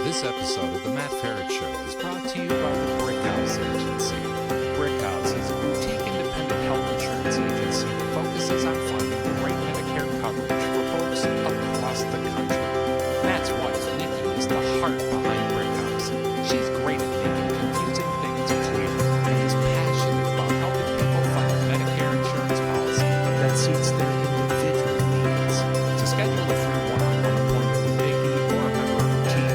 This episode of the Matt Feret Show is brought to you by the Brickhouse Agency. Brickhouse is a boutique independent health insurance agency that focuses on finding great Medicare coverage for folks across the country. Matt's wife, Nikki, is the heart behind Brickhouse. She's great at making confusing things clear and is passionate about helping people find a Medicare insurance policy that suits their individual needs. To schedule a free one-on-one appointment with Nikki or a member of her team,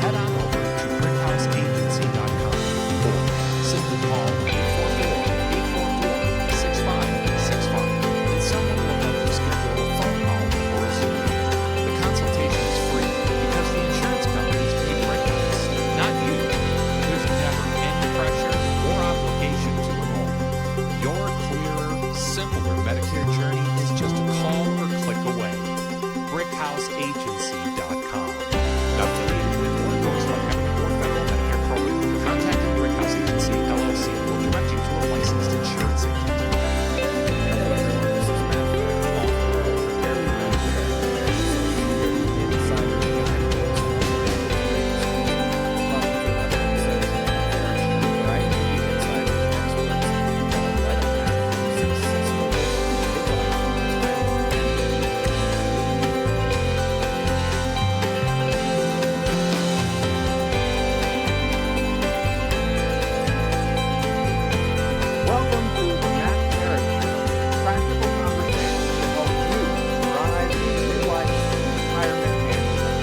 head on over to brickhouseagency.com or simply call 844-844-6565 and someone will help you schedule a phone call or a Zoom meeting. The consultation is free because the insurance companies pay Brickhouse, not you. There's never any pressure or obligation to enroll. Your clearer, simpler Medicare journey is just a call or click away. brickhouseagency.com. Affiliated with or endorsed by government or federal Medicare program. Contacting Brickhouse Agency, LLC will direct you to a licensed insurance agent. Hello everyone, this is Matt Feret, author of Caregiving, Insider Guide to Welcome to another episode of Matt Feret Show, where I interview insiders and experts that are like Matt, successful Welcome to the Matt Feret Show, practical conversations to help you thrive in midlife, retirement, and beyond.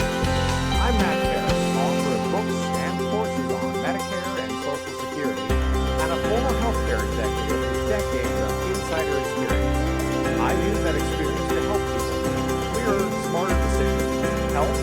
I'm Matt Feret, author of books and courses on Medicare and Social Security, and a former healthcare executive with decades of insider experience. I use that experience to help people make clearer, smarter decisions in health,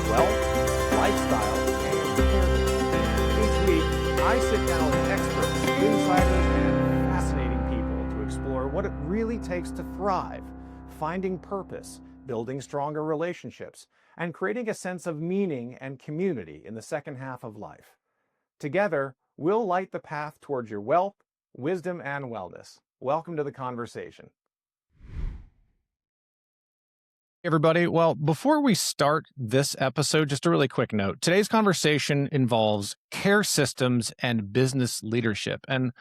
wealth, lifestyle, and parenting. Each week, I sit down with experts, insiders, and fascinating people to explore what it really takes to thrive, finding purpose, building stronger relationships, and creating a sense of meaning and community in the second half of life. Together, we'll light the path towards your wealth, wisdom, and wellness. Welcome to the conversation. Everybody. Well, before we start this episode, just a really quick note. Today's conversation involves care systems and business leadership. And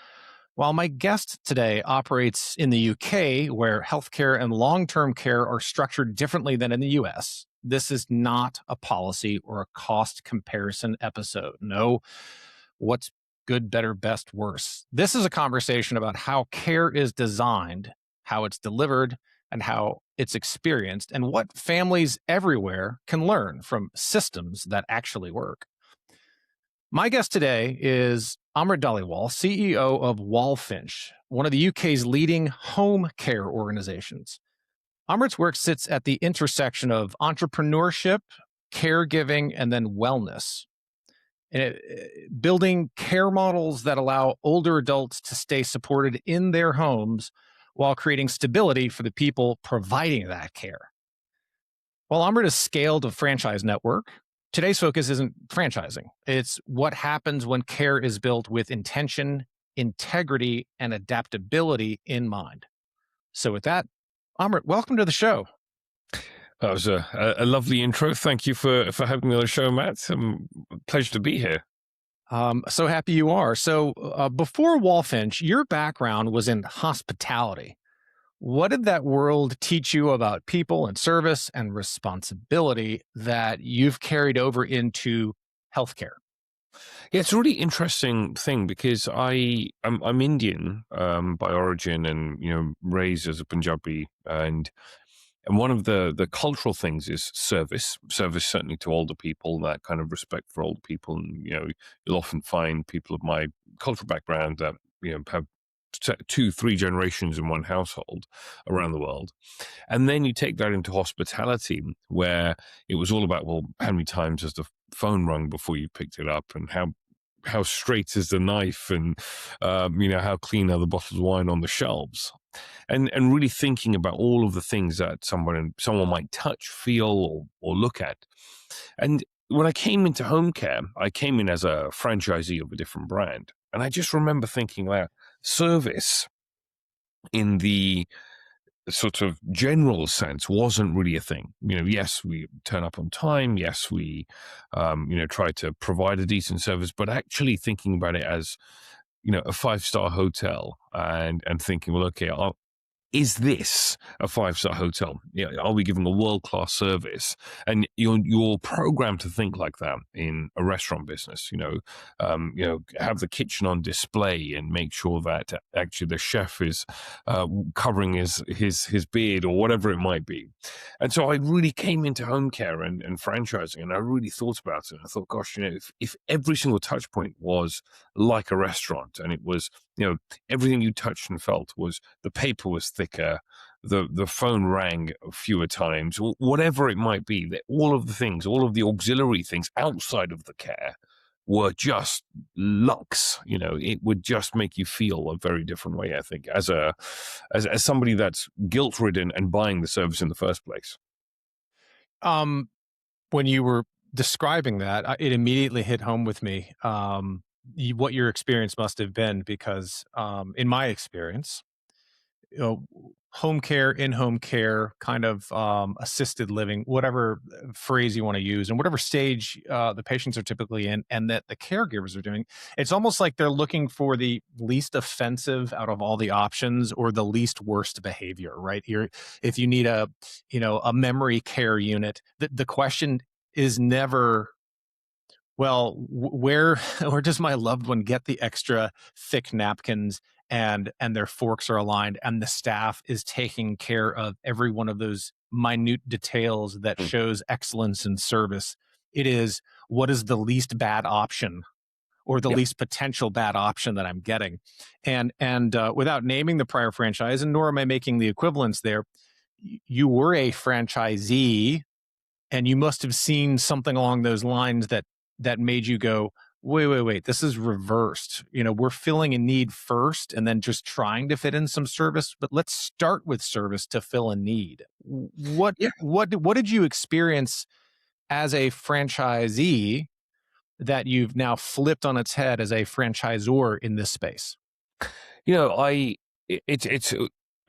while my guest today operates in the UK, where healthcare and long-term care are structured differently than in the US, this is not a policy or a cost comparison episode. No, what's good, better, best, worse. This is a conversation about how care is designed, how it's delivered, and how it's experienced, and what families everywhere can learn from systems that actually work. My guest today is Amrit Dhaliwal, CEO of Walfinch, one of the UK's leading home care organizations. Amrit's work sits at the intersection of entrepreneurship, caregiving, and then wellness. Building care models that allow older adults to stay supported in their homes while creating stability for the people providing that care. While Amrit has scaled a franchise network, today's focus isn't franchising. It's what happens when care is built with intention, integrity, and adaptability in mind. So with that, Amrit, welcome to the show. That was a lovely intro. Thank you for having me on the show, Matt. Pleasure to be here. So happy you are. So before Walfinch, your background was in hospitality. What did that world teach you about people and service and responsibility that you've carried over into healthcare? Yeah, it's a really interesting thing because I'm Indian by origin and raised as a Punjabi, and one of the cultural things is service certainly to older people, that kind of respect for older people. And, you'll often find people of my cultural background that, have 2-3 generations in one household around the world. And then you take that into hospitality, where it was all about, well, how many times has the phone rung before you picked it up, and how straight is the knife, and how clean are the bottles of wine on the shelves, and really thinking about all of the things that someone might touch, feel, or look at. And when I came into home care, I came in as a franchisee of a different brand, and I just remember thinking, wow, service in the sort of general sense wasn't really a thing. Yes, we turn up on time. Yes, we, try to provide a decent service, but actually thinking about it as, a 5-star hotel and thinking, well, okay, is this a 5-star hotel? Are we giving a world-class service? And you're programmed to think like that in a restaurant business. Have the kitchen on display and make sure that actually the chef is covering his beard or whatever it might be. And so I really came into home care and franchising, and I really thought about it. And I thought, gosh, if every single touch point was like a restaurant, and it was, everything you touched and felt was, the paper was thicker, the phone rang fewer times, whatever it might be, that all of the things, all of the auxiliary things outside of the care were just lux. It would just make you feel a very different way, I think, as somebody that's guilt-ridden and buying the service in the first place. When you were describing that, it immediately hit home with me. What your experience must have been, because in my experience, home care, in-home care, kind of assisted living, whatever phrase you want to use, and whatever stage the patients are typically in, and that the caregivers are doing, it's almost like they're looking for the least offensive out of all the options, or the least worst behavior, right? If you need a memory care unit, the question is never, well, where does my loved one get the extra thick napkins and their forks are aligned and the staff is taking care of every one of those minute details that shows excellence in service? It is, what is the least bad option, or the least potential bad option that I'm getting? And without naming the prior franchise, and nor am I making the equivalence there, you were a franchisee, and you must have seen something along those lines that made you go, wait, this is reversed. We're filling a need first and then just trying to fit in some service, but let's start with service to fill a need. What did you experience as a franchisee that you've now flipped on its head as a franchisor in this space?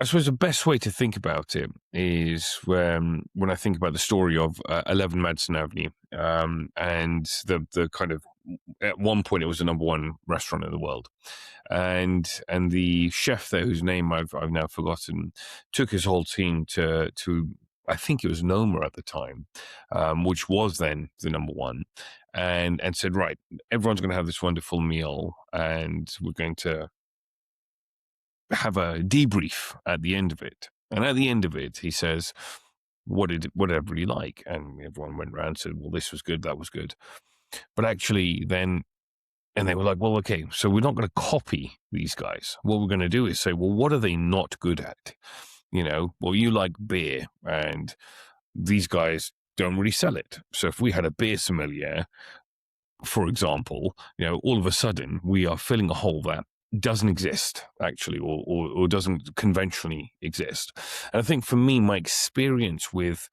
I suppose the best way to think about it is when I think about the story of 11 Madison Avenue, and the kind of, at one point it was the number one restaurant in the world, and the chef there, whose name I've now forgotten, took his whole team to I think it was Noma at the time, which was then the number one, and said, right, everyone's going to have this wonderful meal, and we're going to have a debrief at the end of it. And at the end of it, he says, what did everybody like? And everyone went around and said, well, this was good, that was good. But actually then, and they were like, well, okay, so we're not going to copy these guys. What we're going to do is say, well, what are they not good at? Well, you like beer, and these guys don't really sell it. So if we had a beer sommelier, for example, all of a sudden we are filling a hole that doesn't exist, actually, or doesn't conventionally exist. And I think for me, my experience with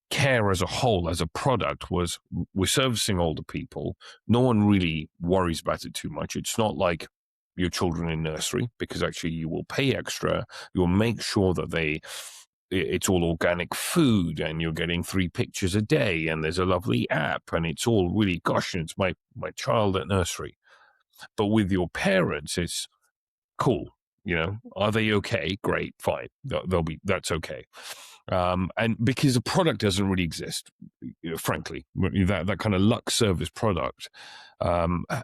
care as a whole, as a product, was, we're servicing older people. No one really worries about it too much. It's not like your children in nursery, because actually you will pay extra. You'll make sure that it's all organic food, and you're getting 3 pictures a day, and there's a lovely app, and it's all really, gosh, it's my child at nursery. But with your parents, it's cool. Are they okay? Great, fine. That's okay. And because the product doesn't really exist, frankly, that kind of luxe service product,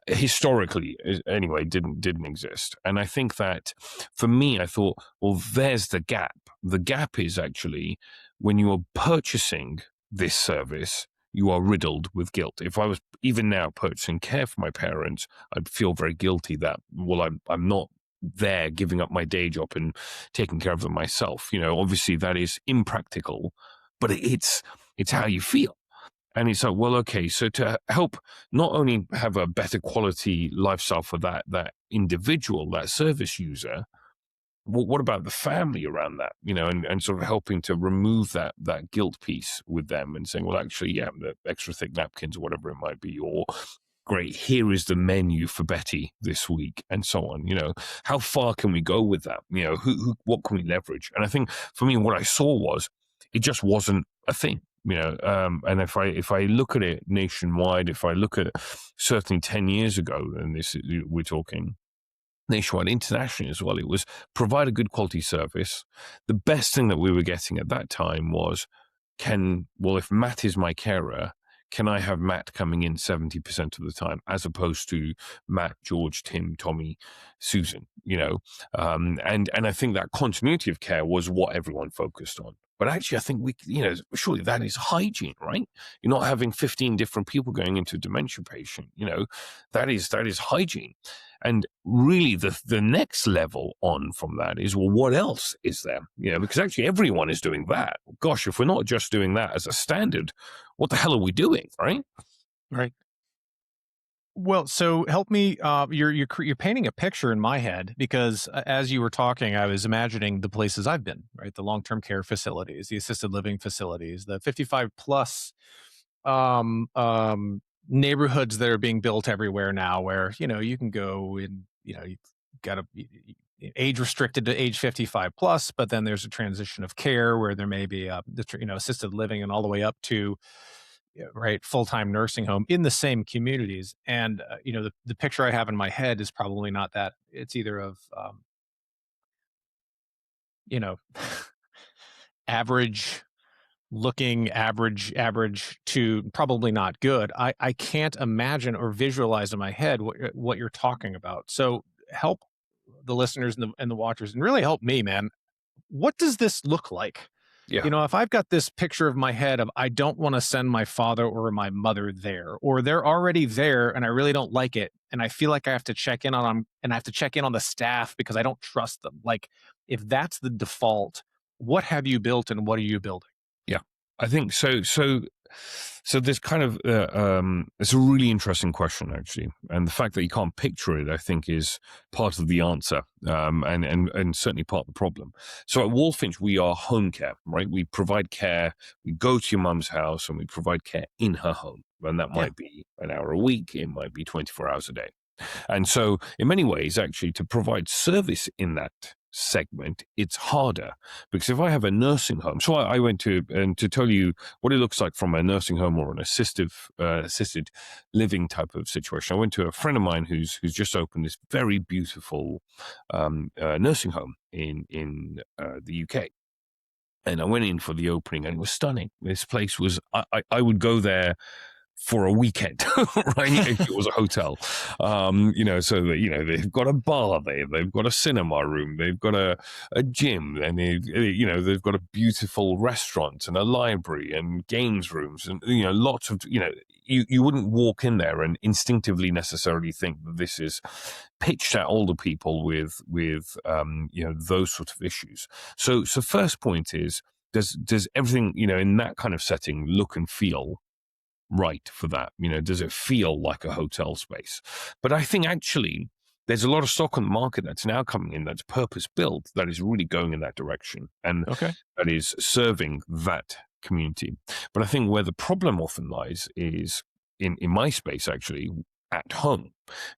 historically, anyway, didn't exist. And I think that for me, I thought, well, there's the gap. The gap is actually when you are purchasing this service, you are riddled with guilt. If I was even now purchasing care for my parents, I'd feel very guilty that, well, I'm not there giving up my day job and taking care of them myself. Obviously that is impractical, but it's how you feel. And it's like, well, okay, so to help not only have a better quality lifestyle for that individual, that service user, what about the family around that, and sort of helping to remove that guilt piece with them, and saying, well, actually, yeah, the extra thick napkins or whatever it might be, or great. Here is the menu for Betty this week, and so on. How far can we go with that? What can we leverage? And I think for me, what I saw was it just wasn't a thing. And if I look at it nationwide, if I look at certainly 10 years ago, and we're talking nationwide, internationally as well, it was provide a good quality service. The best thing that we were getting at that time was, if Matt is my carer, can I have Matt coming in 70% of the time, as opposed to Matt, George, Tim, Tommy, Susan, and I think that continuity of care was what everyone focused on. But actually, I think surely that is hygiene, right? You're not having 15 different people going into a dementia patient, that is hygiene. And really the next level on from that is, well, what else is there? Because actually everyone is doing that. Gosh, if we're not just doing that as a standard, what the hell are we doing, right? Right. Well, so help me. You're painting a picture in my head, because as you were talking, I was imagining the places I've been, right? The long-term care facilities, the assisted living facilities, the 55 plus neighborhoods that are being built everywhere now, where you can go and you've got to age restricted to age 55 plus, but then there's a transition of care where there may be assisted living and all the way up to right full-time nursing home in the same communities. And the picture I have in my head is probably not that. It's either of average looking, average to probably not good. I can't imagine or visualize in my head what you're talking about. So help the listeners and the watchers, and really help me, man. What does this look like? Yeah. If I've got this picture of my head of, I don't want to send my father or my mother there, or they're already there and I really don't like it, and I feel like I have to check in on them, and I have to check in on the staff because I don't trust them. Like, if that's the default, what have you built and what are you building? Yeah, I think so. So there's kind of it's a really interesting question, actually, and the fact that you can't picture it, I think, is part of the answer, and certainly part of the problem. So at Walfinch, we are home care, right? We provide care. We go to your mum's house and we provide care in her home, and that might be an hour a week. It might be 24 hours a day. And so in many ways, actually, to provide service in that segment, it's harder, because if I have a nursing home, so I went to tell you what it looks like from a nursing home or an assisted living type of situation. I went to a friend of mine who's just opened this very beautiful nursing home in the UK. And I went in for the opening, and it was stunning. This place was, I would go there for a weekend, right? If it was a hotel, so that, they've got a bar there, they've got a cinema room, they've got a gym, and they've got a beautiful restaurant and a library and games rooms, and lots of you wouldn't walk in there and instinctively necessarily think that this is pitched at older people with those sort of issues. So first point is, does everything in that kind of setting look and feel right for that? Does it feel like a hotel space? But I think actually there's a lot of stock on the market that's now coming in that's purpose built, that is really going in that direction, and that is serving that community. But I think where the problem often lies is in my space, actually, at home,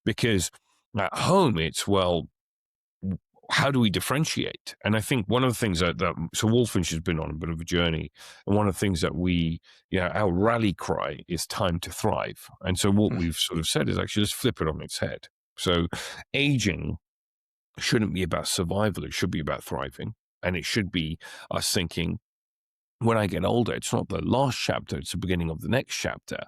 because at home it's, well, how do we differentiate? And I think one of the things so Walfinch has been on a bit of a journey, and one of the things that our rally cry is time to thrive. And so what we've sort of said is, actually, just flip it on its head. So aging shouldn't be about survival. It should be about thriving. And it should be us thinking, when I get older, it's not the last chapter, it's the beginning of the next chapter.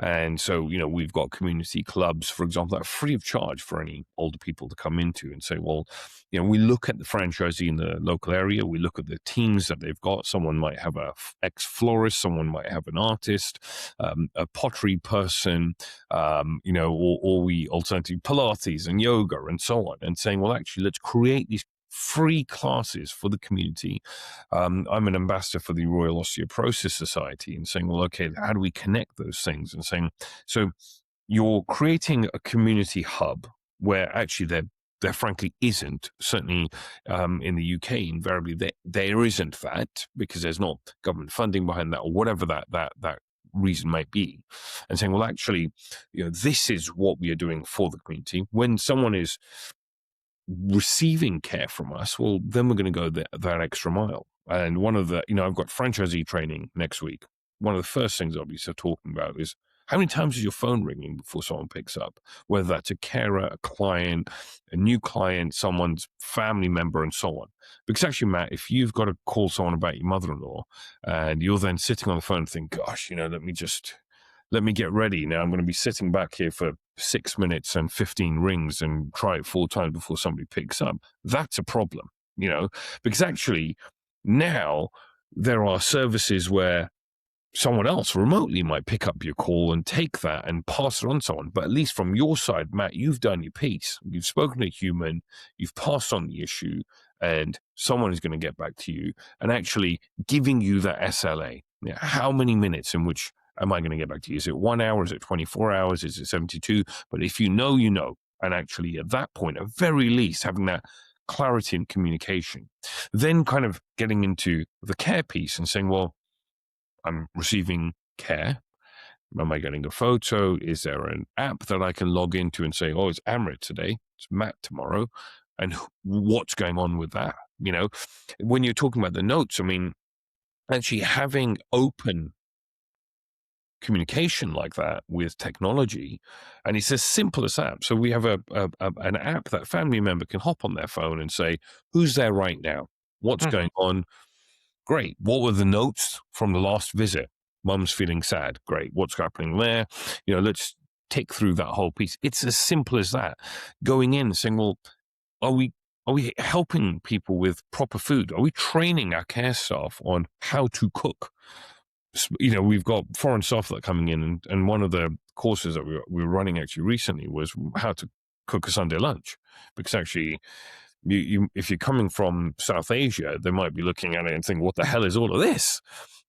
And so, we've got community clubs, for example, that are free of charge for any older people to come into and say, well, we look at the franchisee in the local area, we look at the teams that they've got. Someone might have a ex-florist, someone might have an artist, a pottery person, or we alternatively Pilates and yoga and so on, and saying, well, actually, let's create these free classes for the community. I'm an ambassador for the Royal Osteoporosis Society, and saying, well, okay, how do we connect those things? And saying, so you're creating a community hub where actually there frankly isn't, certainly in the UK, invariably there isn't that, because there's not government funding behind that, or whatever that reason might be, and saying, well, actually, this is what we are doing for the community. When someone is receiving care from us, well, then we're going to go that extra mile. And one of the, I've got franchisee training next week. One of the first things I'll be talking about is how many times is your phone ringing before someone picks up, whether that's a carer, a client, a new client, someone's family member, and so on. Because actually, Matt, if you've got to call someone about your mother-in-law and you're then sitting on the phone and think, gosh, let me get ready. Now I'm going to be sitting back here for 6 minutes and 15 rings and try it 4 times before somebody picks up. That's a problem, because actually now there are services where someone else remotely might pick up your call and take that and pass it on to someone. But at least from your side, Matt, you've done your piece. You've spoken to a human, you've passed on the issue, and someone is going to get back to you and actually giving you that SLA. How many minutes in which am I going to get back to you? Is it 1 hour? Is it 24 hours? Is it 72? But if you know, you know. And actually at that point, at very least, having that clarity and communication, then kind of getting into the care piece and saying, well, I'm receiving care. Am I getting a photo? Is there an app that I can log into and say, oh, it's Amrit today, it's Matt tomorrow? And what's going on with that? When you're talking about the notes, I mean, actually having open communication like that with technology, and it's as simple as that. So we have an app that a family member can hop on their phone and say, who's there right now? What's going on? Great. What were the notes from the last visit? Mum's feeling sad. Great. What's happening there? Let's tick through that whole piece. It's as simple as that. Going in and saying, well, are we helping people with proper food? Are we training our care staff on how to cook? We've got foreign staff that are coming in, and one of the courses that we were running actually recently was how to cook a Sunday lunch, because actually if you're coming from South Asia, they might be looking at it and thinking, what the hell is all of this?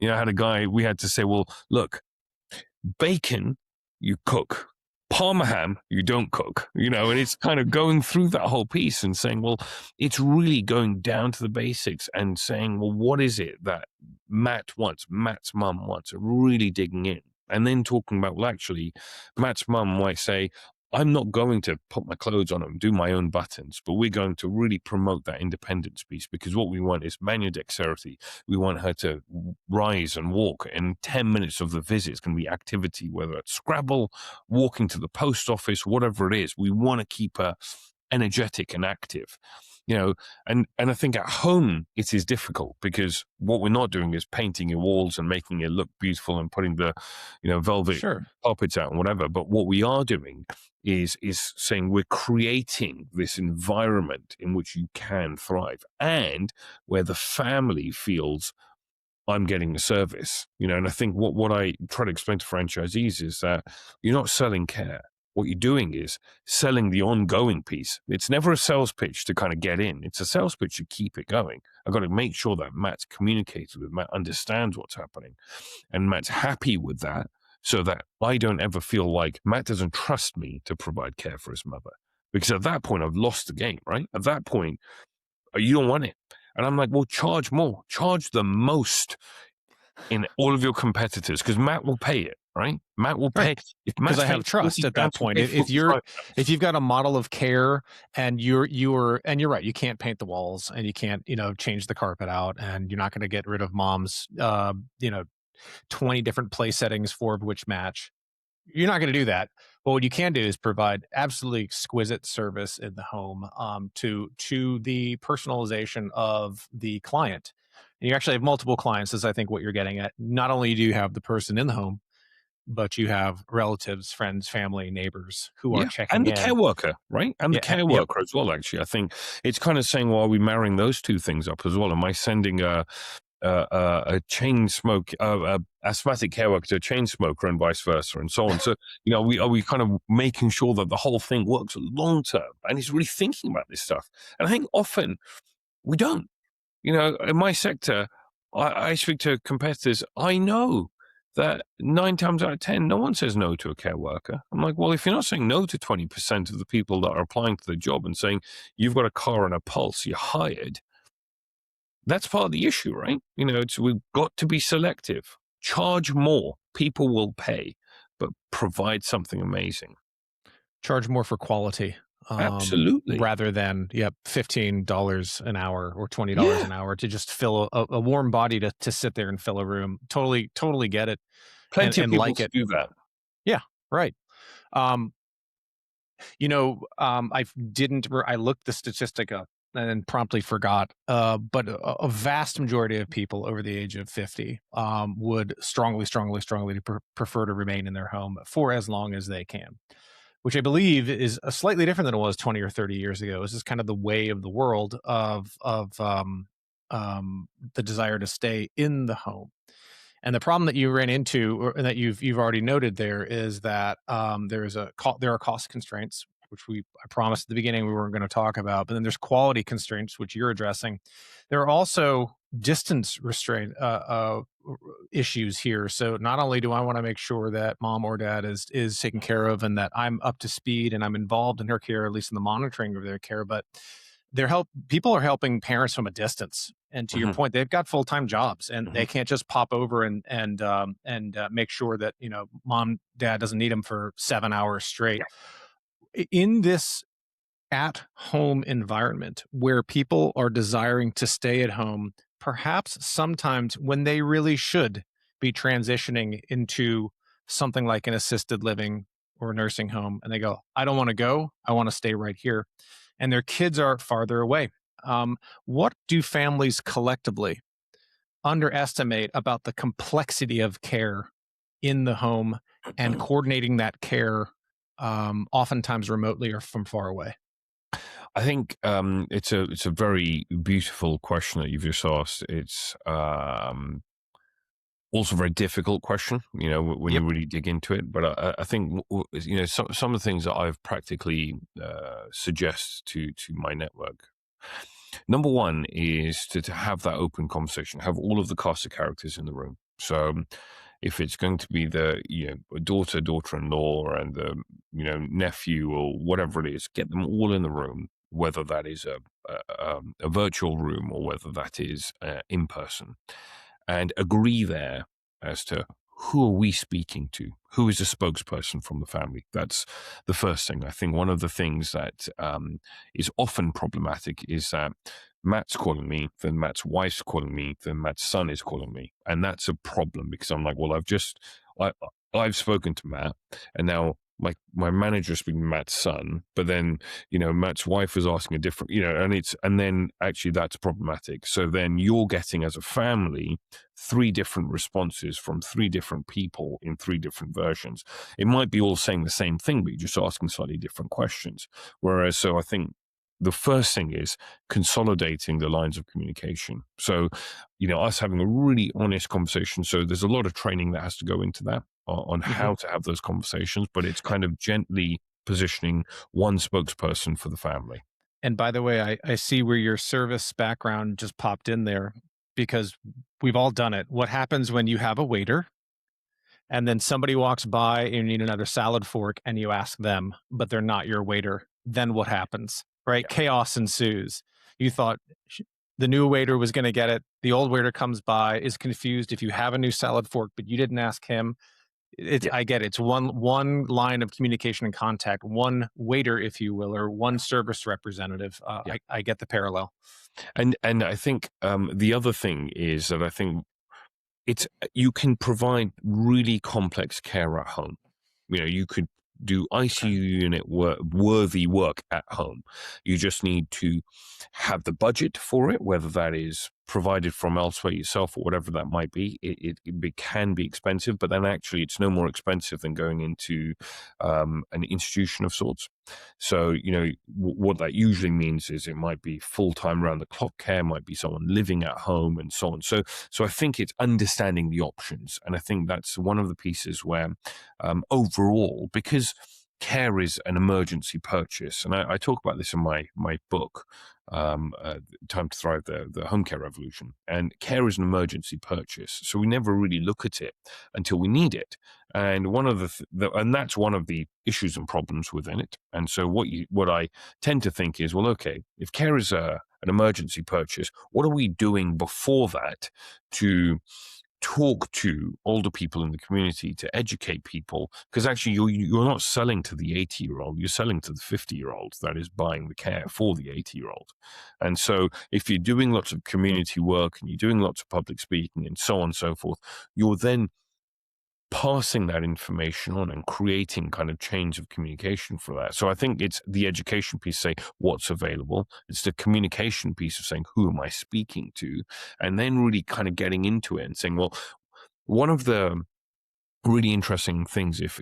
I had a guy, we had to say, well, look, bacon, you cook. Parma ham, you don't cook, and it's kind of going through that whole piece and saying, well, it's really going down to the basics and saying, well, what is it that Matt wants, Matt's mum wants, really digging in. And then talking about, well, actually, Matt's mum might say, I'm not going to put my clothes on and do my own buttons, but we're going to really promote that independence piece, because what we want is manual dexterity. We want her to rise and walk. In 10 minutes of the visit, it's going to be activity, whether it's Scrabble, walking to the post office, whatever it is. We want to keep her energetic and active. And I think at home it is difficult, because what we're not doing is painting your walls and making it look beautiful and putting the, velvet carpets out and whatever. But what we are doing is saying we're creating this environment in which you can thrive, and where the family feels I'm getting the service. And I think what I try to explain to franchisees is that you're not selling care. What you're doing is selling the ongoing piece. It's never a sales pitch to kind of get in. It's a sales pitch to keep it going. I've got to make sure that Matt's communicated with, Matt understands what's happening, and Matt's happy with that, so that I don't ever feel like Matt doesn't trust me to provide care for his mother. Because at that point, I've lost the game, right? At that point, you don't want it. And I'm like, well, charge more. Charge the most in all of your competitors, because Matt will pay it. Right, Matt will pay because I have trust at that point. If you've got a model of care and you're right, you can't paint the walls and you can't change the carpet out, and you're not going to get rid of mom's 20 different play settings, 4 of which match. You're not going to do that. But what you can do is provide absolutely exquisite service in the home, to the personalization of the client. And you actually have multiple clients, is I think what you're getting at. Not only do you have the person in the home, but you have relatives, friends, family, neighbors who are checking in. And the care worker, right? And the care worker as well, actually. I think it's kind of saying, well, are we marrying those two things up as well? Am I sending a chain smoke, asthmatic care worker to a chain smoker, and vice versa, and so on? So, are we kind of making sure that the whole thing works long term? And he's really thinking about this stuff. And I think often we don't. In my sector, I speak to competitors. I know that 9 times out of 10, no one says no to a care worker. I'm like, well, if you're not saying no to 20% of the people that are applying to the job and saying you've got a car and a pulse, you're hired, that's part of the issue, right? We've got to be selective. Charge more. people will pay, but provide something amazing. Charge more for quality. Absolutely. Rather than $15 an hour or $20 Yeah. an hour to just fill a warm body to sit there and fill a room. Totally get it Plenty of and people like to it. do that. Yeah, right. Um, I looked the statistic up and then promptly forgot. But a vast majority of people over the age of 50 would strongly prefer to remain in their home for as long as they can, which I believe is slightly different than it was 20 or 30 years ago. This is kind of the way of the world of the desire to stay in the home. And the problem that you ran into, or that you've already noted there, is that there are cost constraints, which I promised at the beginning we weren't going to talk about. But then there's quality constraints, which you're addressing. There are also distance restraint issues here. So not only do I want to make sure that mom or dad is taken care of and that I'm up to speed and I'm involved in her care, at least in the monitoring of their care, but people are helping parents from a distance. And to your point, they've got full-time jobs and they can't just pop over and make sure that, mom, dad doesn't need them for 7 hours straight. In this at-home environment where people are desiring to stay at home, perhaps sometimes when they really should be transitioning into something like an assisted living or a nursing home, and they go, I don't want to go, I want to stay right here. And their kids are farther away. What do families collectively underestimate about the complexity of care in the home and coordinating that care, oftentimes remotely or from far away? I think it's a very beautiful question that you've just asked. It's also a very difficult question, when you really dig into it. But I think some of the things that I've practically suggest to my network. Number one is to have that open conversation, have all of the cast of characters in the room. So if it's going to be the daughter-in-law, and the nephew or whatever it is, get them all in the room, whether that is a virtual room or whether that is in person, and agree there as to who are we speaking to? Who is a spokesperson from the family? That's the first thing. I think one of the things that is often problematic is that Matt's calling me, then Matt's wife's calling me, then Matt's son is calling me. And that's a problem because I'm like, well, I've spoken to Matt, and now my manager is speaking to Matt's son, but then, Matt's wife was asking a different, and then actually that's problematic. So then you're getting, as a family, 3 different responses from 3 different people in 3 different versions. It might be all saying the same thing, but you're just asking slightly different questions. Whereas, so I think the first thing is consolidating the lines of communication. So, us having a really honest conversation. So there's a lot of training that has to go into that on how to have those conversations, but it's kind of gently positioning one spokesperson for the family. And by the way, I see where your service background just popped in there, because we've all done it. What happens when you have a waiter and then somebody walks by and you need another salad fork and you ask them, but they're not your waiter? Then what happens, right? Yeah. Chaos ensues. You thought the new waiter was going to get it. The old waiter comes by, is confused if you have a new salad fork, but you didn't ask him. I get it. It's one line of communication and contact, one waiter, if you will, or one service representative. I get the parallel. And I think the other thing is that I think you can provide really complex care at home. You could do ICU unit worthy work at home. You just need to have the budget for it, whether that is provided from elsewhere yourself or whatever that might be. It can be expensive, but then actually it's no more expensive than going into an institution of sorts. So, what that usually means is it might be full-time round-the-clock care, might be someone living at home and so on. So I think it's understanding the options. And I think that's one of the pieces where overall, because care is an emergency purchase, and I talk about this in my book, Time to Thrive, the Home Care Revolution. And care is an emergency purchase, so we never really look at it until we need it. And one of and that's one of the issues and problems within it. And so what I tend to think is, well, okay, if care is an emergency purchase, what are we doing before that to talk to older people in the community, to educate people, because actually you're not selling to the 80-year-old, you're selling to the 50-year-old that is buying the care for the 80-year-old. And so if you're doing lots of community work and you're doing lots of public speaking and so on and so forth, you're then passing that information on and creating kind of chains of communication for that. So I think it's the education piece, say what's available. It's the communication piece of saying, who am I speaking to? And then really kind of getting into it and saying, well, one of the really interesting things, if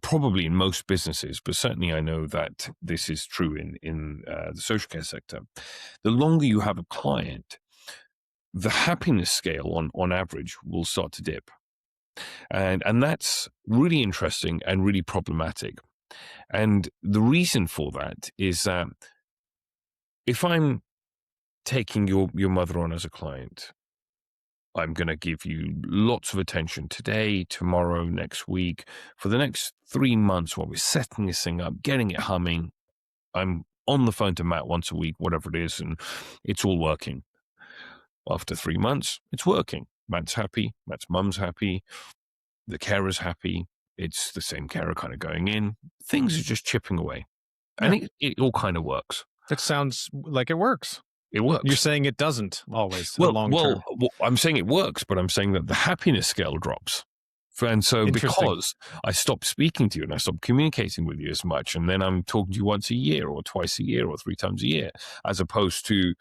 probably in most businesses, but certainly I know that this is true in the social care sector, the longer you have a client, the happiness scale on average will start to dip. And that's really interesting and really problematic. And the reason for that is that if I'm taking your mother on as a client, I'm going to give you lots of attention today, tomorrow, next week, for the next 3 months while we're setting this thing up, getting it humming. I'm on the phone to Matt once a week, whatever it is, and it's all working. After 3 months, it's working. Matt's happy. Matt's mum's happy. The carer's happy. It's the same carer kind of going in. Things are just chipping away. And it all kind of works. That sounds like it works. It works. You're saying it doesn't always in the long term. Well, I'm saying it works, but I'm saying that the happiness scale drops. And so because I stopped speaking to you and I stopped communicating with you as much, and then I'm talking to you once a year or twice a year or 3 times a year, as opposed to,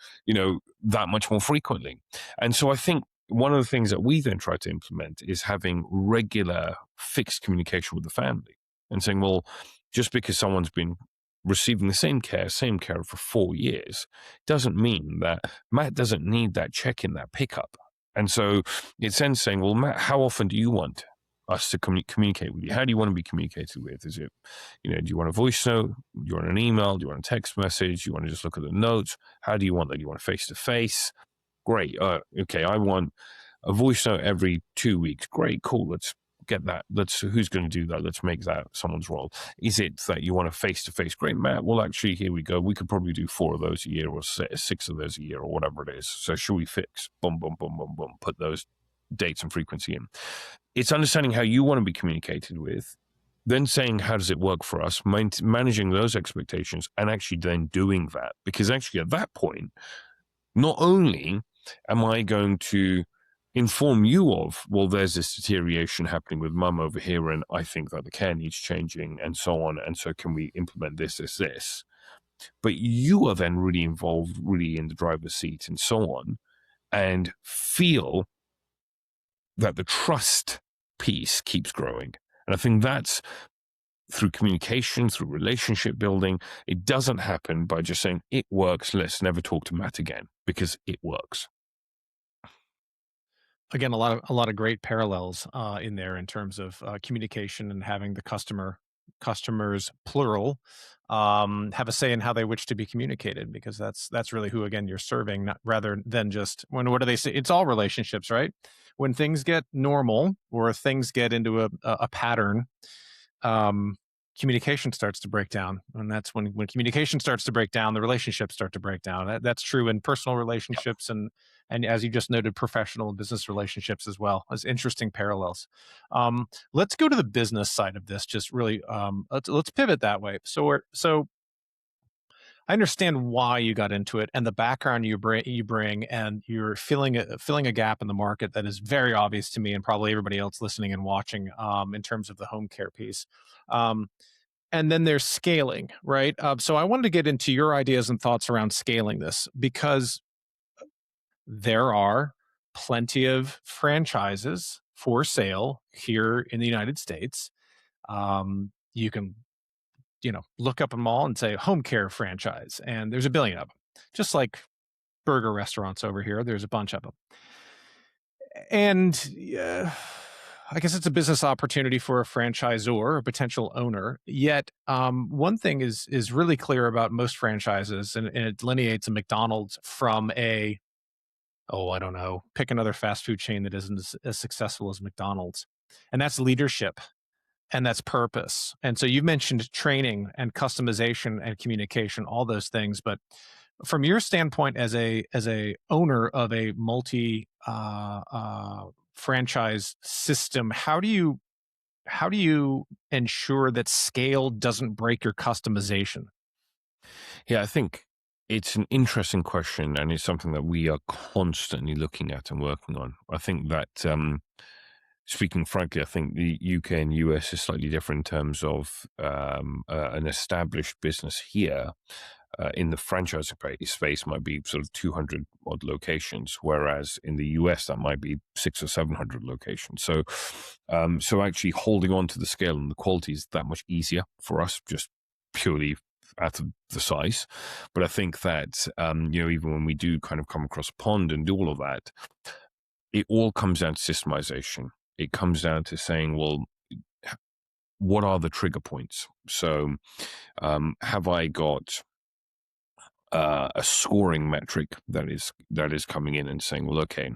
that much more frequently. And so I think one of the things that we then try to implement is having regular fixed communication with the family and saying, well, just because someone's been receiving the same care for 4 years, doesn't mean that Matt doesn't need that check-in, that pickup. And so it's then saying, well, Matt, how often do you want us to communicate with you? How do you want to be communicated with? Is it, do you want a voice note? Do you want an email? Do you want a text message? Do you want to just look at the notes? How do you want that? Do you want face-to-face? Great. Okay, I want a voice note every 2 weeks. Great, cool. Let's get that. Who's going to do that? Let's make that someone's role. Is it that you want a face-to-face? Great, Matt. Well, actually, here we go. We could probably do 4 of those a year or 6 of those a year or whatever it is. So should we fix? Boom, boom, boom, boom, boom. Put those dates and frequency in. It's understanding how you want to be communicated with, then saying, how does it work for us? Managing those expectations and actually then doing that. Because actually at that point, not only am I going to inform you of, well, there's this deterioration happening with mum over here, and I think that the care needs changing and so on. And so can we implement this? But you are then really involved, really in the driver's seat and so on, and feel that the trust piece keeps growing. And I think that's through communication, through relationship building. It doesn't happen by just saying, it works, let's never talk to Matt again, because it works. Again, a lot of great parallels in there in terms of communication and having the customers plural have a say in how they wish to be communicated, because that's really who, again, you're serving, not rather than just what do they say? It's all relationships, right? When things get normal or things get into a pattern, communication starts to break down. And that's when communication starts to break down, the relationships start to break down. That's true in personal relationships and as you just noted, professional and business relationships as well. As interesting parallels. Let's go to the business side of this. Just really, let's pivot that way. So I understand why you got into it and the background you bring, and you're filling a gap in the market that is very obvious to me and probably everybody else listening and watching in terms of the home care piece. And then there's scaling, right? So I wanted to get into your ideas and thoughts around scaling this, because there are plenty of franchises for sale here in the United States. You can look up them all and say home care franchise, and there's a billion of them. Just like burger restaurants over here, there's a bunch of them. And I guess it's a business opportunity for a franchisor or a potential owner. Yet one thing is really clear about most franchises, and it delineates a McDonald's from I don't know, pick another fast food chain that isn't as successful as McDonald's. And that's leadership. And that's purpose. And so you've mentioned training and customization and communication, all those things. But from your standpoint as a owner of a multi franchise system, how do you ensure that scale doesn't break your customization? Yeah, I think it's an interesting question, and it's something that we are constantly looking at and working on. I think that, speaking frankly, I think the UK and US is slightly different in terms of an established business here. In the franchising space might be sort of 200 odd locations, whereas in the US that might be 600 or 700 locations. So actually holding on to the scale and the quality is that much easier for us, just purely out of the size. But I think that even when we do kind of come across a pond and do all of that, it all comes down to systemization. It comes down to saying, well, what are the trigger points? So have I got a scoring metric that is coming in and saying, well, okay,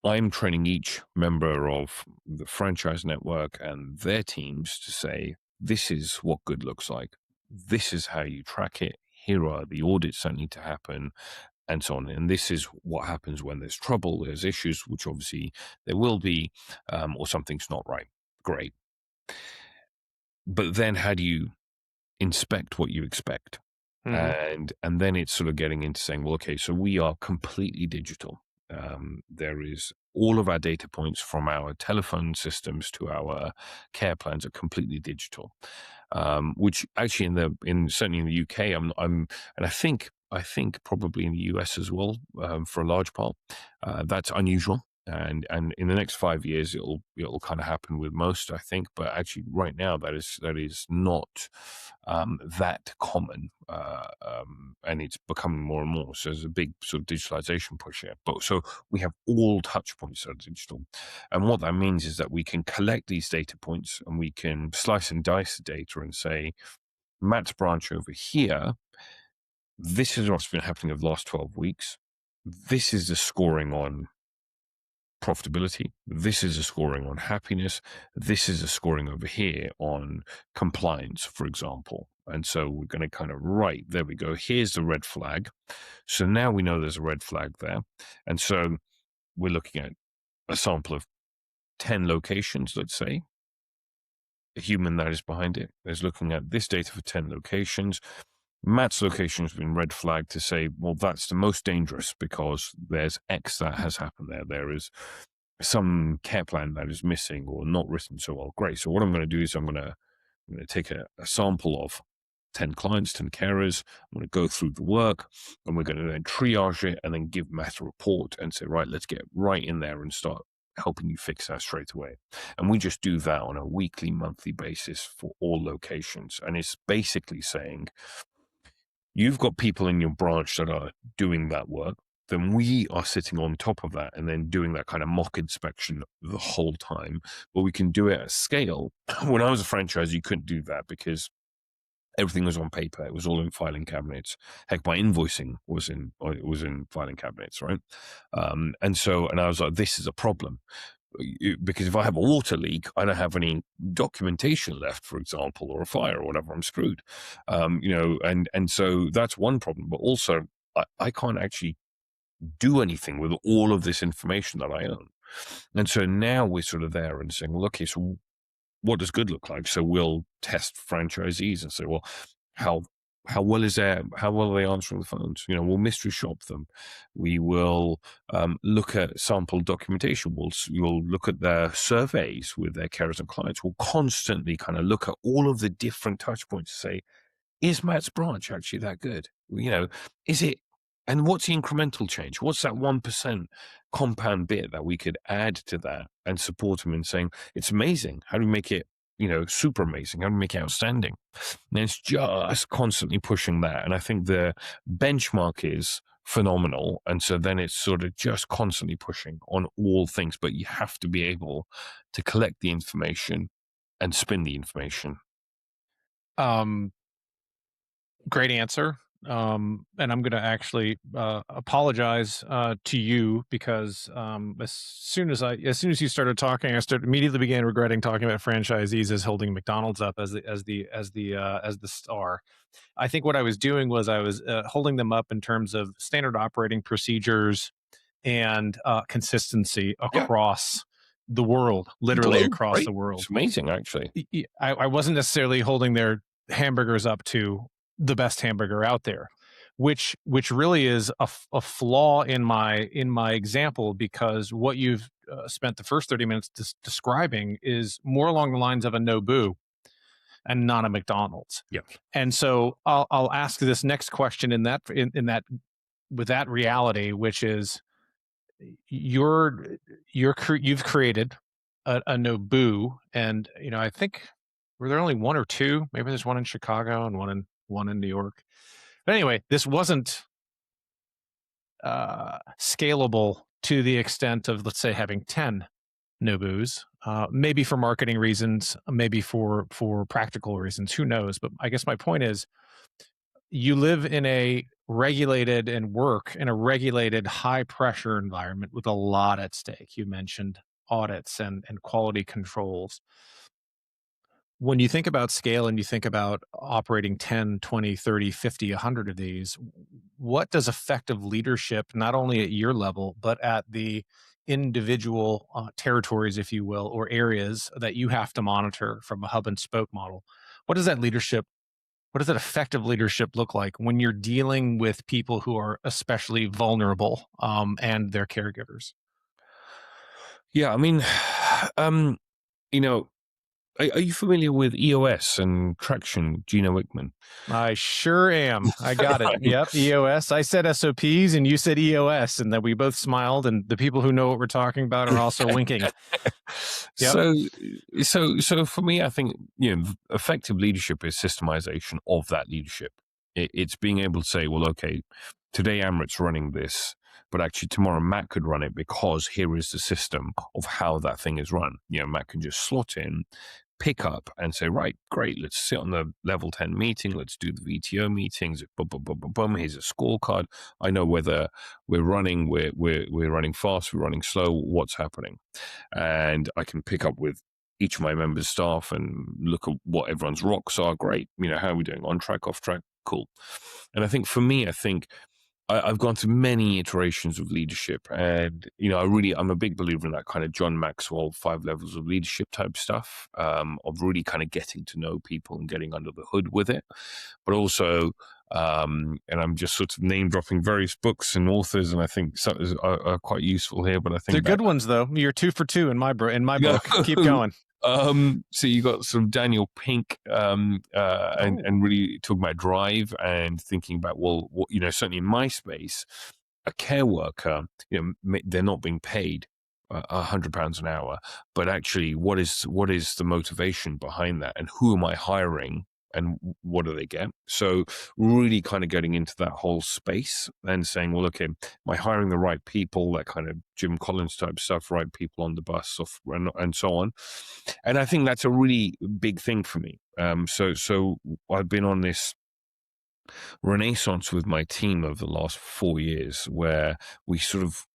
I'm training each member of the franchise network and their teams to say, this is what good looks like. This is how you track it. Here are the audits that need to happen, and so on. And this is what happens when there's trouble, there's issues, which obviously there will be, or something's not right. Great. But then how do you inspect what you expect? And then it's sort of getting into saying, well, okay, so we are completely digital. There is all of our data points from our telephone systems to our care plans are completely digital, which actually certainly in the UK, and I think probably in the US as well, for a large part, that's unusual. And in the next 5 years, it'll kind of happen with most, I think. But actually, right now, that is not that common, and it's becoming more and more. So there's a big sort of digitalization push here. But so we have all touch points that are digital, and what that means is that we can collect these data points and we can slice and dice the data and say, Matt's branch over here, this is what's been happening over the last 12 weeks. This is the scoring on profitability. This is a scoring on happiness. This is a scoring over here on compliance, for example. And so we're going to kind of, right, there we go. Here's the red flag. So now we know there's a red flag there. And so we're looking at a sample of 10 locations, let's say. A human that is behind it is looking at this data for 10 locations. Matt's location has been red flagged to say, well, that's the most dangerous because there's X that has happened there. There is some care plan that is missing or not written so well. Great. So what I'm going to do is I'm going to take a sample of 10 clients, 10 carers. I'm going to go through the work and we're going to then triage it and then give Matt a report and say, right, let's get right in there and start helping you fix that straight away. And we just do that on a weekly, monthly basis for all locations. And it's basically saying, you've got people in your branch that are doing that work, then we are sitting on top of that and then doing that kind of mock inspection the whole time. But we can do it at scale. When I was a franchise, you couldn't do that because everything was on paper. It was all in filing cabinets. Heck, my invoicing was in filing cabinets, right? And I was like, this is a problem. Because if I have a water leak, I don't have any documentation left, for example, or a fire or whatever, I'm screwed. And so that's one problem. But also, I can't actually do anything with all of this information that I own. And so now we're sort of there and saying, well, okay, so what does good look like? So we'll test franchisees and say, well, how well are they answering the phones? We'll mystery shop them. We will look at sample documentation. We'll look at their surveys with their carers and clients. We'll constantly kind of look at all of the different touch points to say, is Matt's branch actually that good? Is it? And what's the incremental change? What's that 1% compound bit that we could add to that and support them in saying, it's amazing. How do we make it, super amazing? How do we make it outstanding? And it's just constantly pushing that. And I think the benchmark is phenomenal. And so then it's sort of just constantly pushing on all things, but you have to be able to collect the information and spin the information. Great answer. And I'm going to actually apologize to you because as soon as you started talking, I immediately began regretting talking about franchisees as holding McDonald's up as the star. I think what I was doing was I was holding them up in terms of standard operating procedures, and consistency across the world, literally Globe, across right? the world. It's amazing, actually. I wasn't necessarily holding their hamburgers up to the best hamburger out there, which really is a flaw in my example, because what you've spent the first 30 minutes describing is more along the lines of a Nobu and not a McDonald's. Yeah. And so I'll ask this next question in that with that reality, which is you've created a Nobu, and I think were there only one or two? Maybe there's one in Chicago and one in New York. But anyway, this wasn't scalable to the extent of, let's say, having 10 Nobus. Maybe for marketing reasons, maybe for practical reasons. Who knows? But I guess my point is, you live in a regulated and work in a regulated, high pressure environment with a lot at stake. You mentioned audits and quality controls. When you think about scale and you think about operating 10, 20, 30, 50, 100 of these, what does effective leadership, not only at your level, but at the individual territories, if you will, or areas that you have to monitor from a hub and spoke model, what does that effective leadership look like when you're dealing with people who are especially vulnerable and their caregivers? Yeah, I mean, you know, are you familiar with EOS and Traction, Gino Wickman? I sure am. I got it. Right. Yep, EOS. I said SOPs and you said EOS, and then we both smiled, and the people who know what we're talking about are also winking. Yep. So for me, I think, effective leadership is systemization of that leadership. It's being able to say, well, okay, today Amrit's running this, but actually tomorrow Matt could run it because here is the system of how that thing is run. Matt can just slot in, pick up and say, right, great, let's sit on the level 10 meeting, let's do the VTO meetings, boom, boom, boom, boom, boom. Here's a scorecard. I know whether we're running fast, we're running slow, what's happening. And I can pick up with each of my members' staff and look at what everyone's rocks are. Great. How are we doing? On track, off track? Cool. And I think for me, I've gone through many iterations of leadership, and I'm a big believer in that kind of John Maxwell 5 levels of leadership type stuff, of really kind of getting to know people and getting under the hood with it, but also, and I'm just sort of name dropping various books and authors, and I think some are quite useful here. But I think they're good ones, though. You're 2 for 2 in my book. Keep going. So you got sort of Daniel Pink, and really talking about drive and thinking about, well, what, certainly in my space, a care worker, they're not being paid £100 an hour, but actually, what is the motivation behind that, and who am I hiring? And what do they get? So really kind of getting into that whole space and saying, well, okay, am I hiring the right people? That kind of Jim Collins type stuff, right people on the bus, and so on. And I think that's a really big thing for me. So I've been on this renaissance with my team over the last 4 years, where we sort of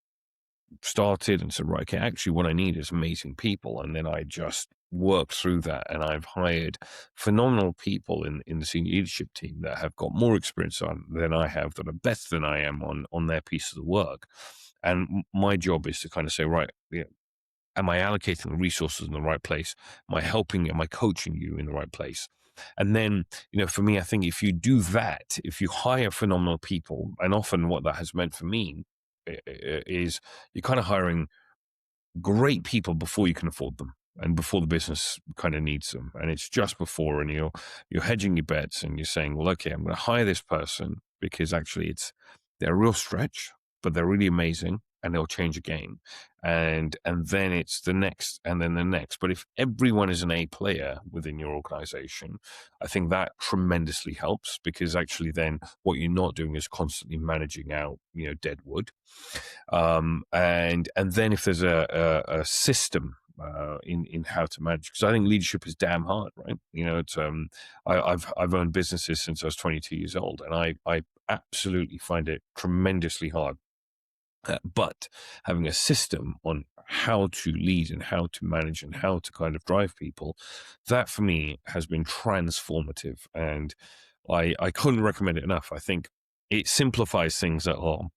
started and said, right, okay, actually what I need is amazing people. And then I just worked through that, and I've hired phenomenal people in the senior leadership team that have got more experience than I have, that are better than I am on their piece of the work. And my job is to kind of say, right, am I allocating the resources in the right place? Am I coaching you in the right place? And then, for me, I think if you do that, if you hire phenomenal people, and often what that has meant for me is you're kind of hiring great people before you can afford them and before the business kind of needs them. And it's just before, and you're hedging your bets, and you're saying, well, okay, I'm going to hire this person because actually they're a real stretch, but they're really amazing, and they'll change a game. And then it's the next, and then the next. But if everyone is an A player within your organization, I think that tremendously helps, because actually then what you're not doing is constantly managing out, dead wood. And then if there's a system in how to manage, because I think leadership is damn hard, right? It's I've owned businesses since I was 22 years old, and I absolutely find it tremendously hard. But having a system on how to lead and how to manage and how to kind of drive people, that for me has been transformative, and I couldn't recommend it enough. I think it simplifies things that are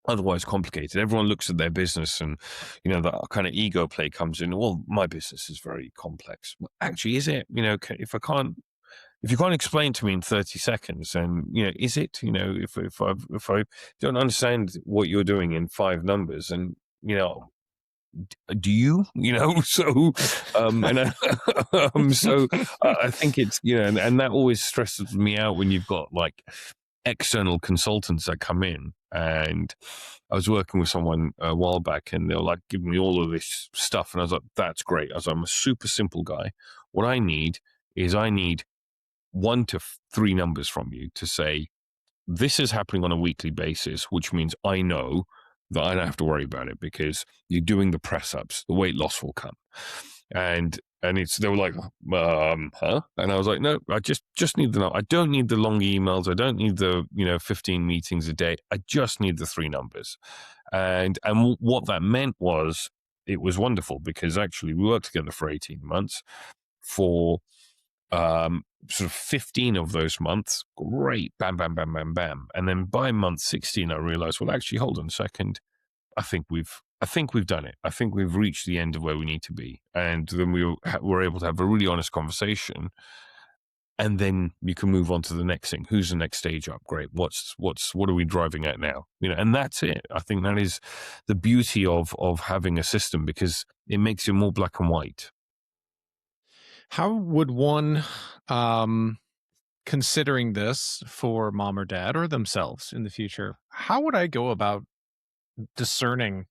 otherwise complicated. Everyone looks at their business and, that kind of ego play comes in. Well, my business is very complex. Well, actually, is it? If you can't explain to me in 30 seconds, then, is it, if I don't understand what you're doing in 5 numbers, and, do you, so, I think it's, and that always stresses me out when you've got like external consultants that come in. And I was working with someone a while back, and they're like giving me all of this stuff. And I was like, that's great. I'm a super simple guy. What I need is 1 to 3 numbers from you to say, this is happening on a weekly basis, which means I know that I don't have to worry about it because you're doing the press ups, the weight loss will come. And they were like, huh? And I was like, no, I just need I don't need the long emails. I don't need the, 15 meetings a day. I just need the 3 numbers. And what that meant was, it was wonderful because actually we worked together for 18 months. For sort of 15 of those months, great, bam, bam, bam, bam, bam. And then by month 16, I realized, well, actually, hold on a second. I think we've done it. I think we've reached the end of where we need to be. And then we were able to have a really honest conversation. And then you can move on to the next thing. Who's the next stage up? Great. What are we driving at now? And that's it. I think that is the beauty of having a system, because it makes it more black and white. How would one, considering this for mom or dad or themselves in the future, how would I go about discerning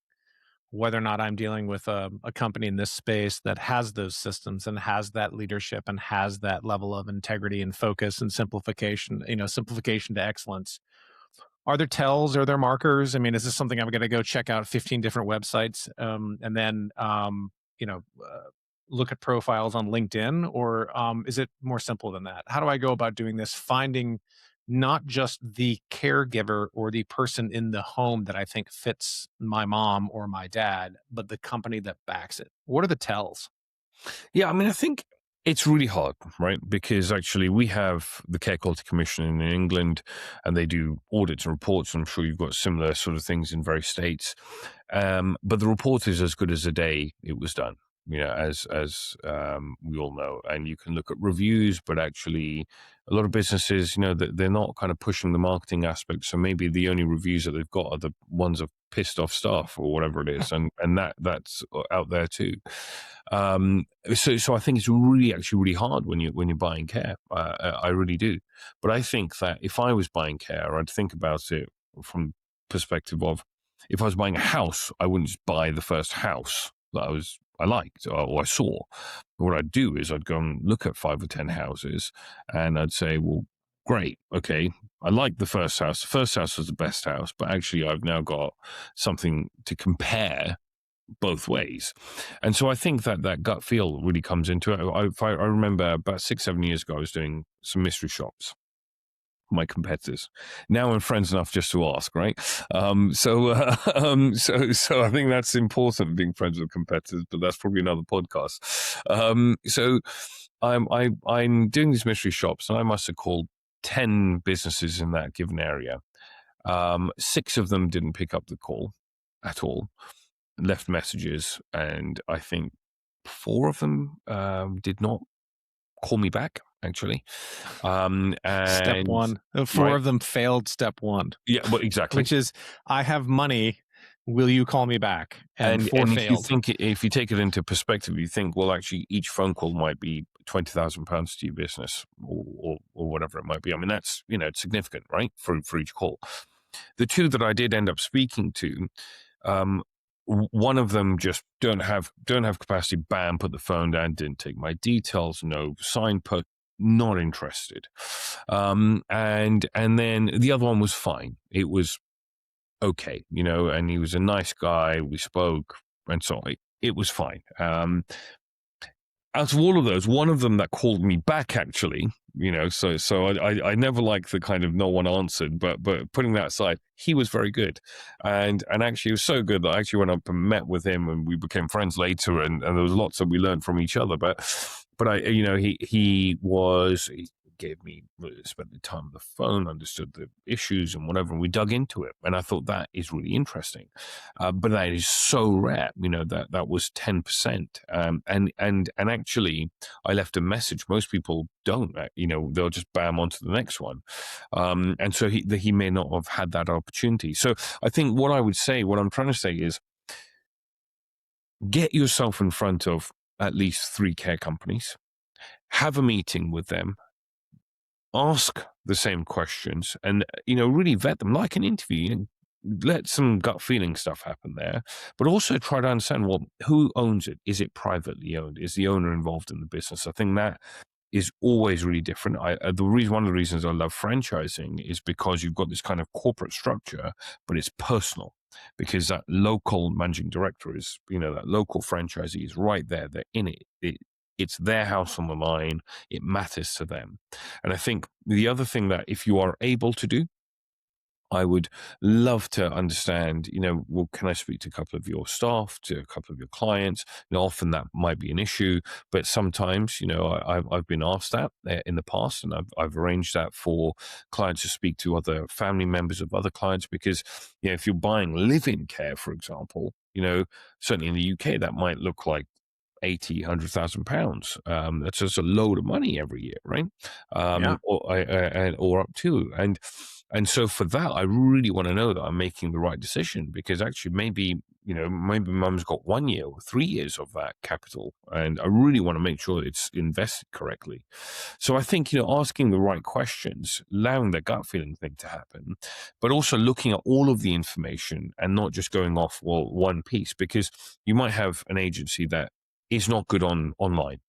whether or not I'm dealing with a company in this space that has those systems and has that leadership and has that level of integrity and focus and simplification to excellence? Are there tells? Are there markers? I mean, is this something I'm going to go check out 15 different websites and then, look at profiles on LinkedIn, or is it more simple than that? How do I go about doing this, finding not just the caregiver or the person in the home that I think fits my mom or my dad, but the company that backs it? What are the tells? Yeah, I mean, I think it's really hard, right? Because actually we have the Care Quality Commission in England, and they do audits and reports. I'm sure you've got similar sort of things in various states. But the report is as good as the day it was done, as we all know. And you can look at reviews, but actually a lot of businesses, they're not kind of pushing the marketing aspect. So maybe the only reviews that they've got are the ones of pissed off staff or whatever it is. And that's out there too. So I think it's really hard when you're buying care. I really do. But I think that if I was buying care, I'd think about it from perspective of, if I was buying a house, I wouldn't just buy the first house that I liked or I saw. What I'd do is I'd go and look at 5 or 10 houses, and I'd say, well, great, okay, I like the first house. The first house was the best house, but actually I've now got something to compare both ways. And so I think that gut feel really comes into it. I remember about 6-7 years ago, I was doing some mystery shops, my competitors. Now I'm friends enough just to ask, right? So I think that's important, being friends with competitors, but that's probably another podcast. So I'm doing these mystery shops, and I must have called 10 businesses in that given area. 6 of them didn't pick up the call at all, left messages, and I think 4 of them did not call me back, actually. And Step 1. 4 of them failed step 1. Yeah, well, exactly. Which is, I have money, will you call me back? And 4 failed. If you take it into perspective, you think, well, actually, each phone call might be £20,000 to your business, or whatever it might be. I mean, that's, it's significant, right, for each call. The 2 that I did end up speaking to, one of them just don't have capacity. Bam, put the phone down, didn't take my details, no signpost, not interested. And then the other one was fine. It was okay, and he was a nice guy. We spoke, and so it was fine. Out of all of those, one of them that called me back, actually, so I never liked the kind of no one answered, but putting that aside, he was very good. And actually, it was so good that I actually went up and met with him, and we became friends later, and there was lots that we learned from each other. But he was gave me, spent the time on the phone, understood the issues and whatever, and we dug into it. And I thought that is really interesting. But that is so rare, that was 10%. And actually, I left a message. Most people don't, they'll just bam onto the next one. And so he may not have had that opportunity. So I think what I'm trying to say is, get yourself in front of at least 3 care companies, have a meeting with them, ask the same questions, and, really vet them like an interview. Let some gut feeling stuff happen there, but also try to understand, well, who owns it? Is it privately owned? Is the owner involved in the business? I think that is always really different. One of the reasons I love franchising is because you've got this kind of corporate structure, but it's personal, because that local managing director is, that local franchisee is right there. They're in it. It's their house on the line. It matters to them. And I think the other thing that if you are able to do, I would love to understand, well, can I speak to a couple of your staff, to a couple of your clients? Often that might be an issue, but sometimes, I've been asked that in the past, and I've arranged that for clients to speak to other family members of other clients, because, if you're buying live-in care, for example, certainly in the UK, that might look like 80, 100,000 pounds. That's just a load of money every year, right? Yeah. Or up to. And so for that, I really want to know that I'm making the right decision, because actually maybe mum's got 1 year or 3 years of that capital, and I really want to make sure it's invested correctly. So I think, asking the right questions, allowing the gut feeling thing to happen, but also looking at all of the information and not just going off, one piece, because you might have an agency that is not good online,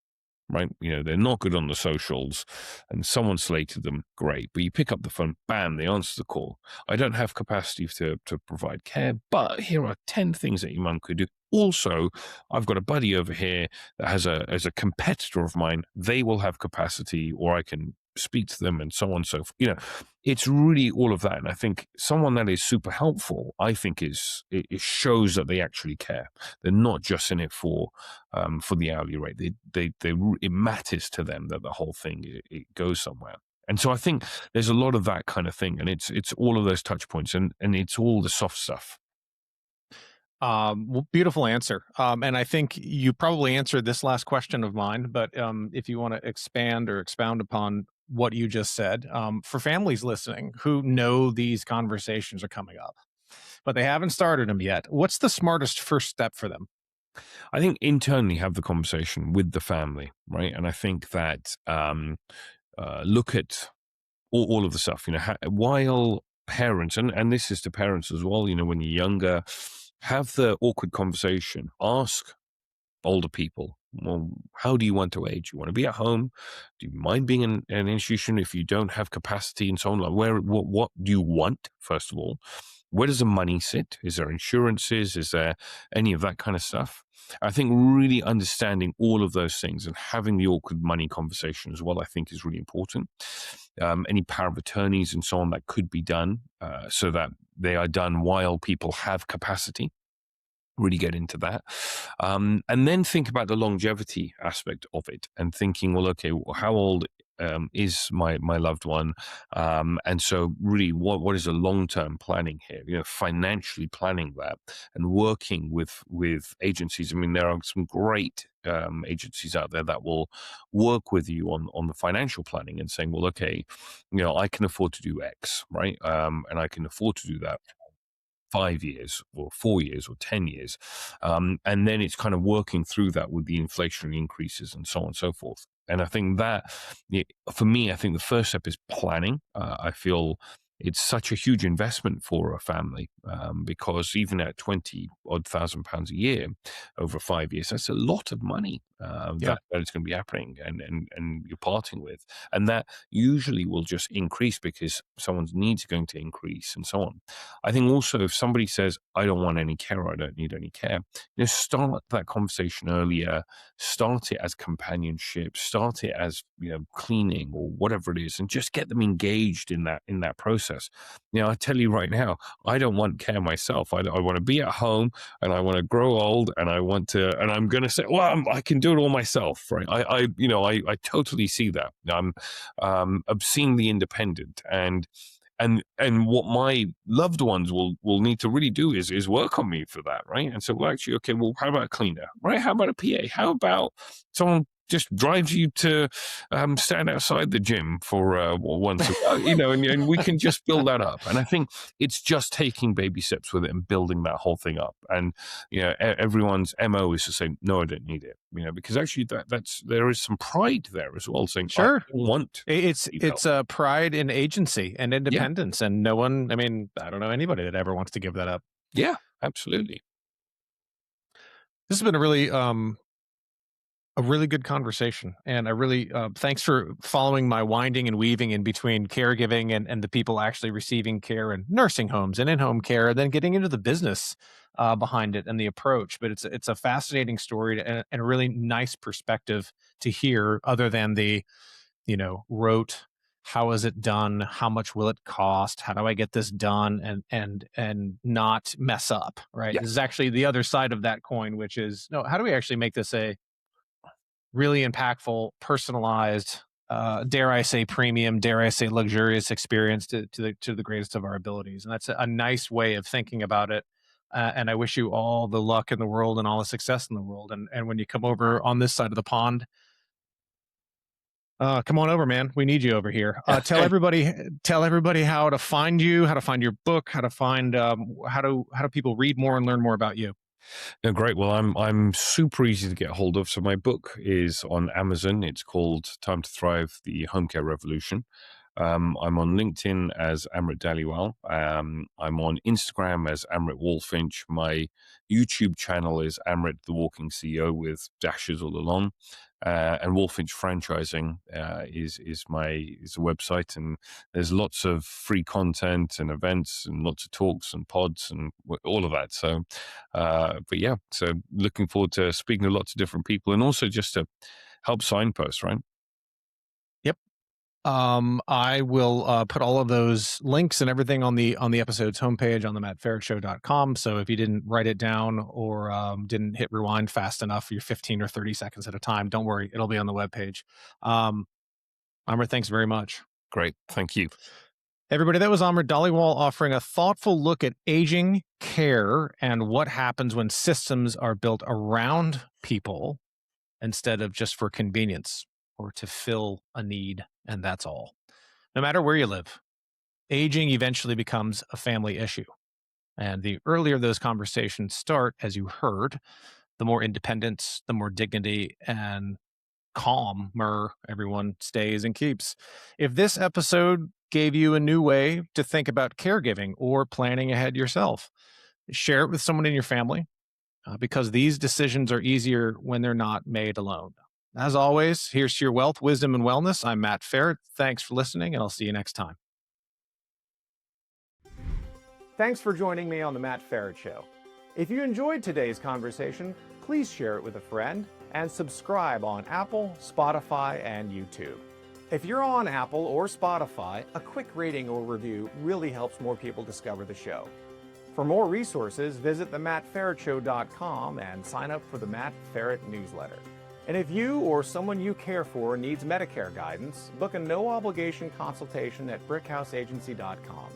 right? They're not good on the socials, and someone slated them, great. But you pick up the phone, bam, they answer the call. I don't have capacity to provide care, but here are 10 things that your mum could do. Also, I've got a buddy over here that has a competitor of mine. They will have capacity, or I can speak to them, and so on and so forth. It's really all of that. And I think someone that is super helpful, I think it shows that they actually care. They're not just in it for the hourly rate. It matters to them that the whole thing, it goes somewhere. And so I think there's a lot of that kind of thing, and it's all of those touch points, and it's all the soft stuff. Well, beautiful answer. And I think you probably answered this last question of mine, but if you want to expand or expound upon what you just said, for families listening who know these conversations are coming up, but they haven't started them yet, what's the smartest first step for them? I think internally have the conversation with the family, right? And I think that look at all of the stuff, while parents, and this is to parents as well, when you're younger, have the awkward conversation. Ask older people, well, how do you want to age? You want to be at home? Do you mind being in an institution if you don't have capacity and so on? Like what do you want, first of all? Where does the money sit? Is there insurances? Is there any of that kind of stuff? I think really understanding all of those things and having the awkward money conversation as well, I think is really important. Any power of attorneys and so on that could be done so that they are done while people have capacity. Really get into that. And then think about the longevity aspect of it and thinking, well, okay, how old is my loved one? And so really what is the long-term planning here? Financially planning that and working with agencies. I mean, there are some great agencies out there that will work with you on the financial planning and saying, well, okay, I can afford to do X, right? And I can afford to do that 5 years or 4 years or 10 years. And then it's kind of working through that with the inflationary increases and so on and so forth. And I think that, for me, I think the first step is planning. I feel it's such a huge investment for a family because even at 20 odd thousand pounds a year over 5 years, that's a lot of money that it's going to be happening and you're parting with. And that usually will just increase because someone's needs are going to increase and so on. I think also if somebody says, I don't want any care, or I don't need any care, start that conversation earlier, start it as companionship, start it as, cleaning or whatever it is, and just get them engaged in that process. I tell you right now, I don't want care myself. I want to be at home and I want to grow old and I want to, and I'm going to say, well, I can do do it all myself, right? I totally see that. I'm seeing the independent, and what my loved ones will need to really do is work on me for that, right? And so, well, actually, okay, well, how about a cleaner, right? How about a PA? How about someone just drives you to stand outside the gym for once a while, and we can just build that up. And I think it's just taking baby steps with it and building that whole thing up. And everyone's MO is to say, no, I don't need it, because actually there is some pride there as well, saying, I Sure. don't want. It's pride in agency and independence, and no one. I mean, I don't know anybody that ever wants to give that up. Yeah, absolutely. This has been a really good conversation, and I really thanks for following my winding and weaving in between caregiving and the people actually receiving care in nursing homes and in-home care, and then getting into the business behind it and the approach. But it's a fascinating story and a really nice perspective to hear, other than the rote, how is it done, how much will it cost, how do I get this done and not mess up, right? Yeah. This is actually the other side of that coin, which is, no, how do we actually make this a really impactful, personalized, dare I say premium, dare I say luxurious experience to the greatest of our abilities. And that's a nice way of thinking about it. And I wish you all the luck in the world and all the success in the world. And when you come over on this side of the pond, come on over, man. We need you over here. Tell everybody how to find you, how to find your book, how to find how do people read more and learn more about you. No, great. Well, I'm super easy to get hold of. So my book is on Amazon. It's called Time to Thrive: The Home Care Revolution. I'm on LinkedIn as Amrit Dhaliwal. I'm on Instagram as Amrit Walfinch. My YouTube channel is Amrit the Walking CEO with dashes all along. And Walfinch Franchising is a website, and there's lots of free content and events and lots of talks and pods and all of that. So, but yeah, so looking forward to speaking to lots of different people, and also just to help signpost, right? Yep. I will put all of those links and everything on the episode's homepage on the mattferetshow.com. So if you didn't write it down or didn't hit rewind fast enough, you're 15 or 30 seconds at a time, don't worry, it'll be on the webpage. Amrit, thanks very much. Great. Thank you. Everybody, that was Amrit Dhaliwal offering a thoughtful look at aging care and what happens when systems are built around people instead of just for convenience or to fill a need, and that's all. No matter where you live, aging eventually becomes a family issue. And the earlier those conversations start, as you heard, the more independence, the more dignity, and calmer everyone stays and keeps. If this episode gave you a new way to think about caregiving or planning ahead yourself, share it with someone in your family, because these decisions are easier when they're not made alone. As always, here's to your wealth, wisdom, and wellness. I'm Matt Feret. Thanks for listening, and I'll see you next time. Thanks for joining me on the Matt Feret Show. If you enjoyed today's conversation, please share it with a friend and subscribe on Apple, Spotify, and YouTube. If you're on Apple or Spotify, a quick rating or review really helps more people discover the show. For more resources, visit themattferetshow.com and sign up for the Matt Feret newsletter. And if you or someone you care for needs Medicare guidance, book a no-obligation consultation at brickhouseagency.com.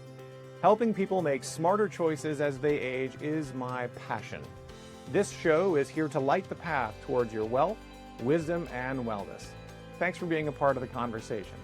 Helping people make smarter choices as they age is my passion. This show is here to light the path towards your wealth, wisdom, and wellness. Thanks for being a part of the conversation.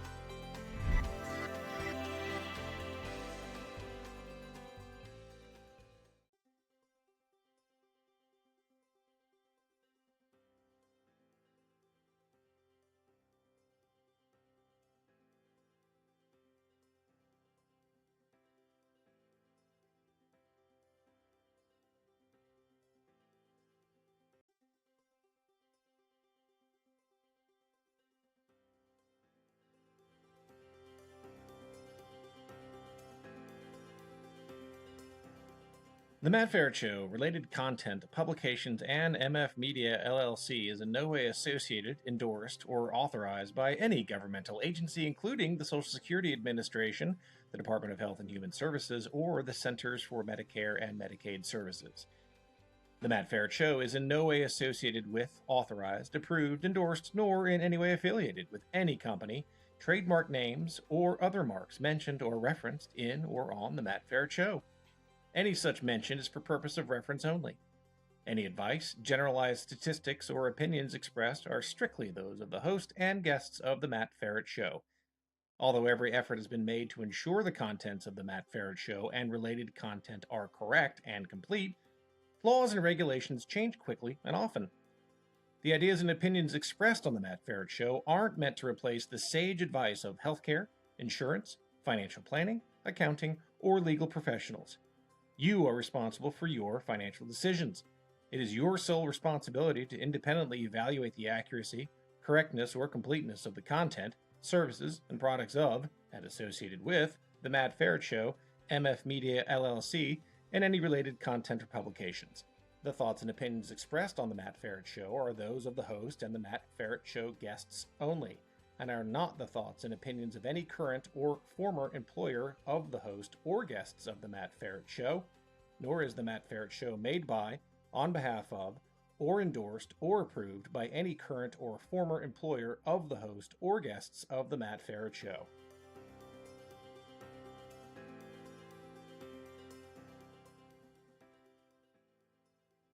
The Matt Feret Show, related content, publications, and MF Media LLC is in no way associated, endorsed, or authorized by any governmental agency, including the Social Security Administration, the Department of Health and Human Services, or the Centers for Medicare and Medicaid Services. The Matt Feret Show is in no way associated with, authorized, approved, endorsed, nor in any way affiliated with any company, trademark names, or other marks mentioned or referenced in or on The Matt Feret Show. Any such mention is for purpose of reference only. Any advice, generalized statistics, or opinions expressed are strictly those of the host and guests of The Matt Feret Show. Although every effort has been made to ensure the contents of The Matt Feret Show and related content are correct and complete, laws and regulations change quickly and often. The ideas and opinions expressed on The Matt Feret Show aren't meant to replace the sage advice of healthcare, insurance, financial planning, accounting, or legal professionals. You are responsible for your financial decisions. It is your sole responsibility to independently evaluate the accuracy, correctness, or completeness of the content, services, and products of, and associated with, The Matt Feret Show, MF Media LLC, and any related content or publications. The thoughts and opinions expressed on The Matt Feret Show are those of the host and The Matt Feret Show guests only, and are not the thoughts and opinions of any current or former employer of the host or guests of The Matt Feret Show, nor is The Matt Feret Show made by, on behalf of, or endorsed or approved by any current or former employer of the host or guests of The Matt Feret Show.